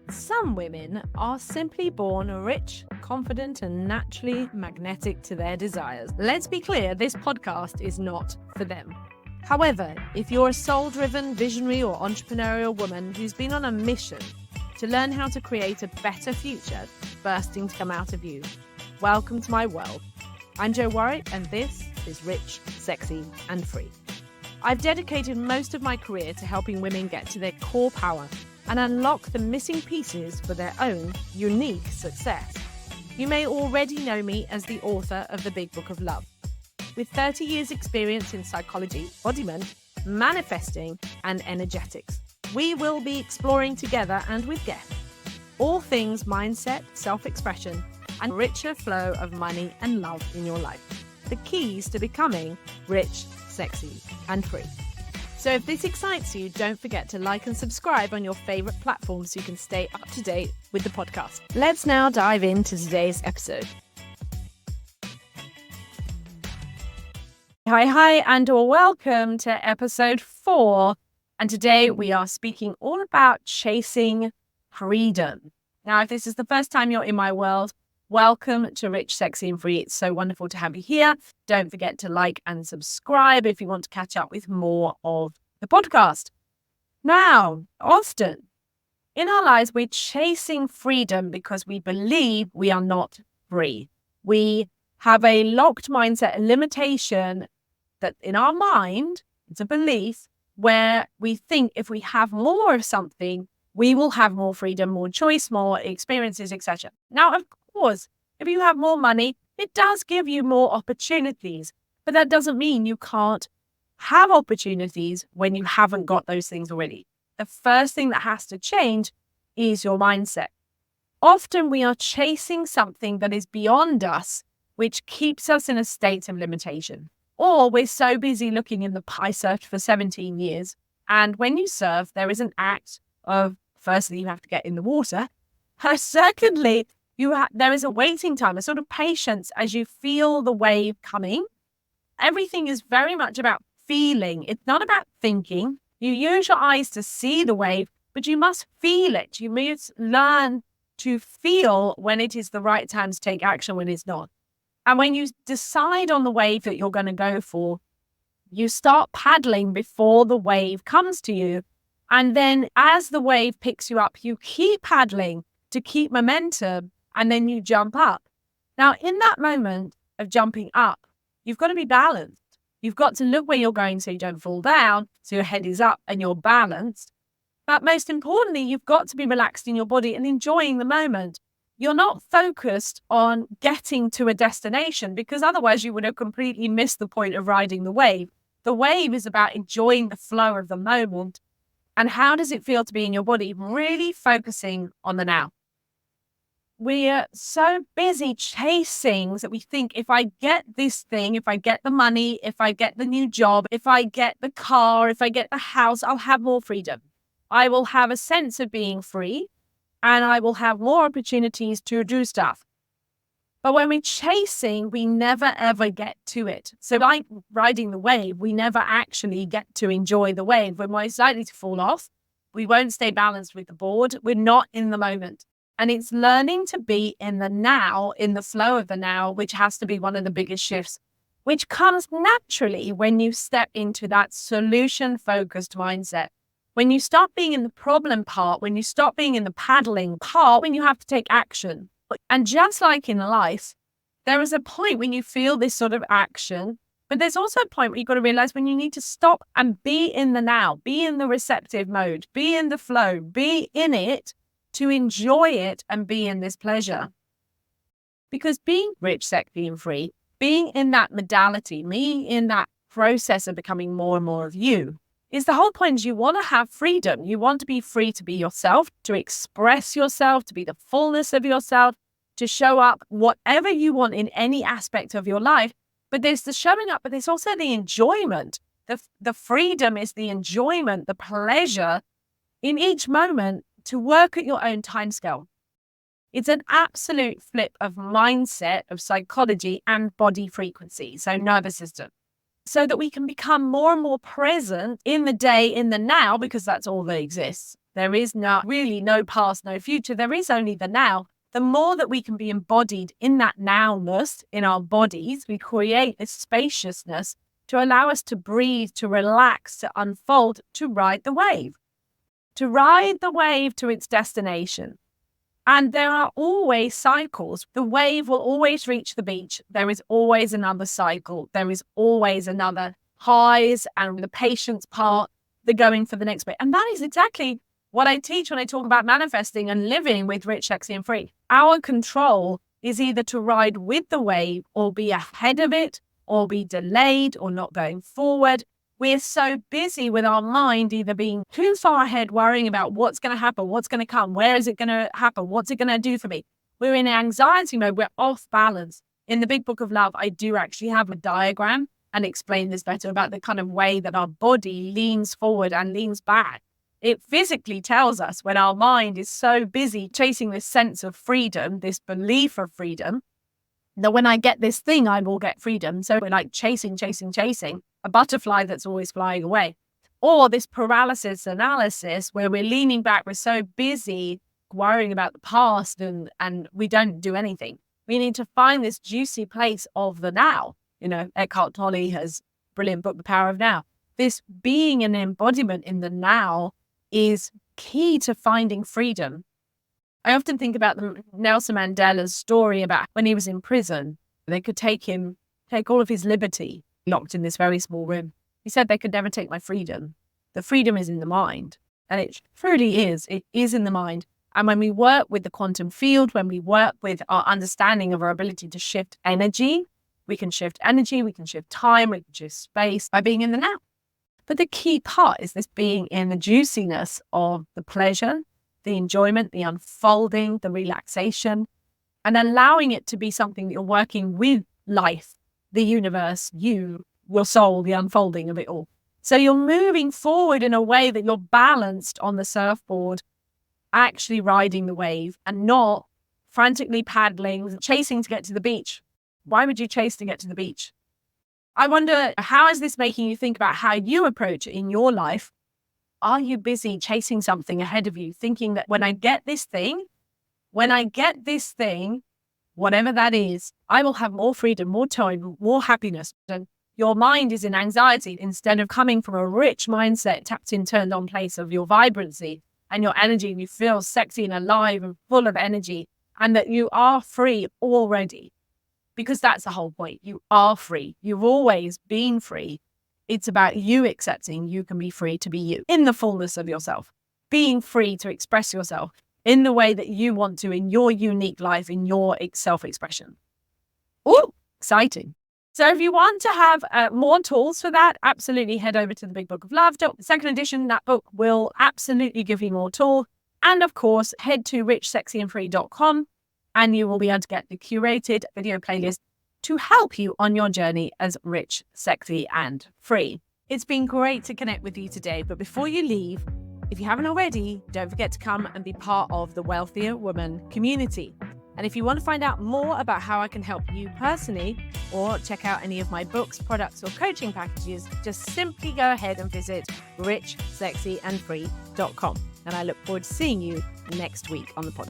Some women are simply born rich, confident, and naturally magnetic to their desires. Let's be clear, this podcast is not for them. However, if you're a soul-driven, visionary, or entrepreneurial woman who's been on a mission to learn how to create a better future bursting to come out of you, welcome to my world. I'm Jo Warwick, and this is Rich, Sexy, and Free. I've dedicated most of my career to helping women get to their core power and unlock the missing pieces for their own unique success. You may already know me as the author of The Big Book of Love. With 30 years experience in psychology, embodiment, manifesting, and energetics, we will be exploring together and with guests all things mindset, self-expression, and richer flow of money and love in your life. The keys to becoming rich, sexy, and free. So if this excites you, don't forget to like and subscribe on your favorite platform so you can stay up to date with the podcast. Let's now dive into today's episode. Hi, and welcome to episode 4. And today we are speaking all about chasing freedom. Now, if this is the first time you're in my world, welcome to Rich, Sexy, and Free. It's so wonderful to have you here. Don't forget to like and subscribe if you want to catch up with more of the podcast. Now, often in our lives, we're chasing freedom because we believe we are not free. We have a locked mindset, a limitation that in our mind, it's a belief where we think if we have more of something, we will have more freedom, more choice, more experiences, etc. Now, of course, if you have more money, it does give you more opportunities, but that doesn't mean you can't have opportunities when you haven't got those things already. The first thing that has to change is your mindset. Often we are chasing something that is beyond us, which keeps us in a state of limitation. Or we're so busy looking in the I surfed for 17 years. And when you surf, there is an act of, firstly, you have to get in the water. Secondly, there is a waiting time, a sort of patience as you feel the wave coming. Everything is very much about feeling. It's not about thinking. You use your eyes to see the wave, but you must feel it. You must learn to feel when it is the right time to take action, when it's not. And when you decide on the wave that you're going to go for, you start paddling before the wave comes to you. And then as the wave picks you up, you keep paddling to keep momentum, and then you jump up. Now, in that moment of jumping up, you've got to be balanced. You've got to look where you're going so you don't fall down, so your head is up and you're balanced. But most importantly, you've got to be relaxed in your body and enjoying the moment. You're not focused on getting to a destination, because otherwise you would have completely missed the point of riding the wave. The wave is about enjoying the flow of the moment. And how does it feel to be in your body? Really focusing on the now. We're so busy chasing that we think if I get this thing, if I get the money, if I get the new job, if I get the car, if I get the house, I'll have more freedom. I will have a sense of being free, and I will have more opportunities to do stuff. But when we're chasing, we never, ever get to it. So like riding the wave, we never actually get to enjoy the wave. We're most likely to fall off. We won't stay balanced with the board. We're not in the moment. And it's learning to be in the now, in the flow of the now, which has to be one of the biggest shifts, which comes naturally when you step into that solution-focused mindset. When you stop being in the problem part, when you stop being in the paddling part, when you have to take action. And just like in life, there is a point when you feel this sort of action, but there's also a point where you've got to realize when you need to stop and be in the now, be in the receptive mode, be in the flow, be in it, to enjoy it and be in this pleasure. Because being rich, sexy, and free, being in that modality, being in that process of becoming more and more of you, is the whole point. Is you want to have freedom. You want to be free to be yourself, to express yourself, to be the fullness of yourself, to show up whatever you want in any aspect of your life. But there's the showing up, but there's also the enjoyment. The freedom is the enjoyment, the pleasure in each moment to work at your own timescale. It's an absolute flip of mindset, of psychology and body frequency, so nervous system. so that we can become more and more present in the day, in the now, because that's all that exists. There is really no past, no future. There is only the now. The more that we can be embodied in that nowness in our bodies, we create this spaciousness to allow us to breathe, to relax, to unfold, to ride the wave to its destination. And there are always cycles. The wave will always reach the beach. There is always another cycle. There is always another highs and the patience part, the going for the next bit. And that is exactly what I teach when I talk about manifesting and living with rich, sexy, and free. Our control is either to ride with the wave or be ahead of it or be delayed or not going forward. We're so busy with our mind either being too far ahead, worrying about what's going to happen, what's going to come, where is it going to happen, what's it going to do for me. We're in anxiety mode. We're off balance. In the Big Book of Love, I do actually have a diagram and explain this better about the kind of way that our body leans forward and leans back. It physically tells us when our mind is so busy chasing this sense of freedom, this belief of freedom, that when I get this thing, I will get freedom. So we're like chasing, a butterfly that's always flying away. Or this paralysis analysis where we're leaning back, we're so busy worrying about the past and we don't do anything. We need to find this juicy place of the now. Eckhart Tolle has a brilliant book, The Power of Now. This being an embodiment in the now is key to finding freedom. I often think about Nelson Mandela's story about when he was in prison. They could take all of his liberty, locked in this very small room. He said they could never take my freedom. The freedom is in the mind. And it truly is. It is in the mind. And when we work with the quantum field, when we work with our understanding of our ability to shift energy, we can shift time, we can shift space by being in the now. But the key part is this being in the juiciness of the pleasure, the enjoyment, the unfolding, the relaxation, and allowing it to be something that you're working with life, the universe, you, your soul, the unfolding of it all. So you're moving forward in a way that you're balanced on the surfboard, actually riding the wave and not frantically paddling, chasing to get to the beach. Why would you chase to get to the beach? I wonder, how is this making you think about how you approach it in your life? Are you busy chasing something ahead of you, thinking that when I get this thing, whatever that is, I will have more freedom, more time, more happiness. And your mind is in anxiety instead of coming from a rich mindset, tapped in, turned on place of your vibrancy and your energy. And you feel sexy and alive and full of energy and that you are free already. Because that's the whole point. You are free. You've always been free. It's about you accepting you can be free to be you in the fullness of yourself, being free to express yourself in the way that you want to, in your unique life, in your self-expression. Oh, exciting. So if you want to have more tools for that, absolutely head over to the Big Book of Love. The second edition, that book will absolutely give you more tools. And of course, head to richsexyandfree.com and you will be able to get the curated video playlist to help you on your journey as rich, sexy, and free. It's been great to connect with you today, but before you leave, if you haven't already, don't forget to come and be part of the Wealthier Woman community. And if you want to find out more about how I can help you personally, or check out any of my books, products, or coaching packages, just simply go ahead and visit richsexyandfree.com. And I look forward to seeing you next week on the podcast.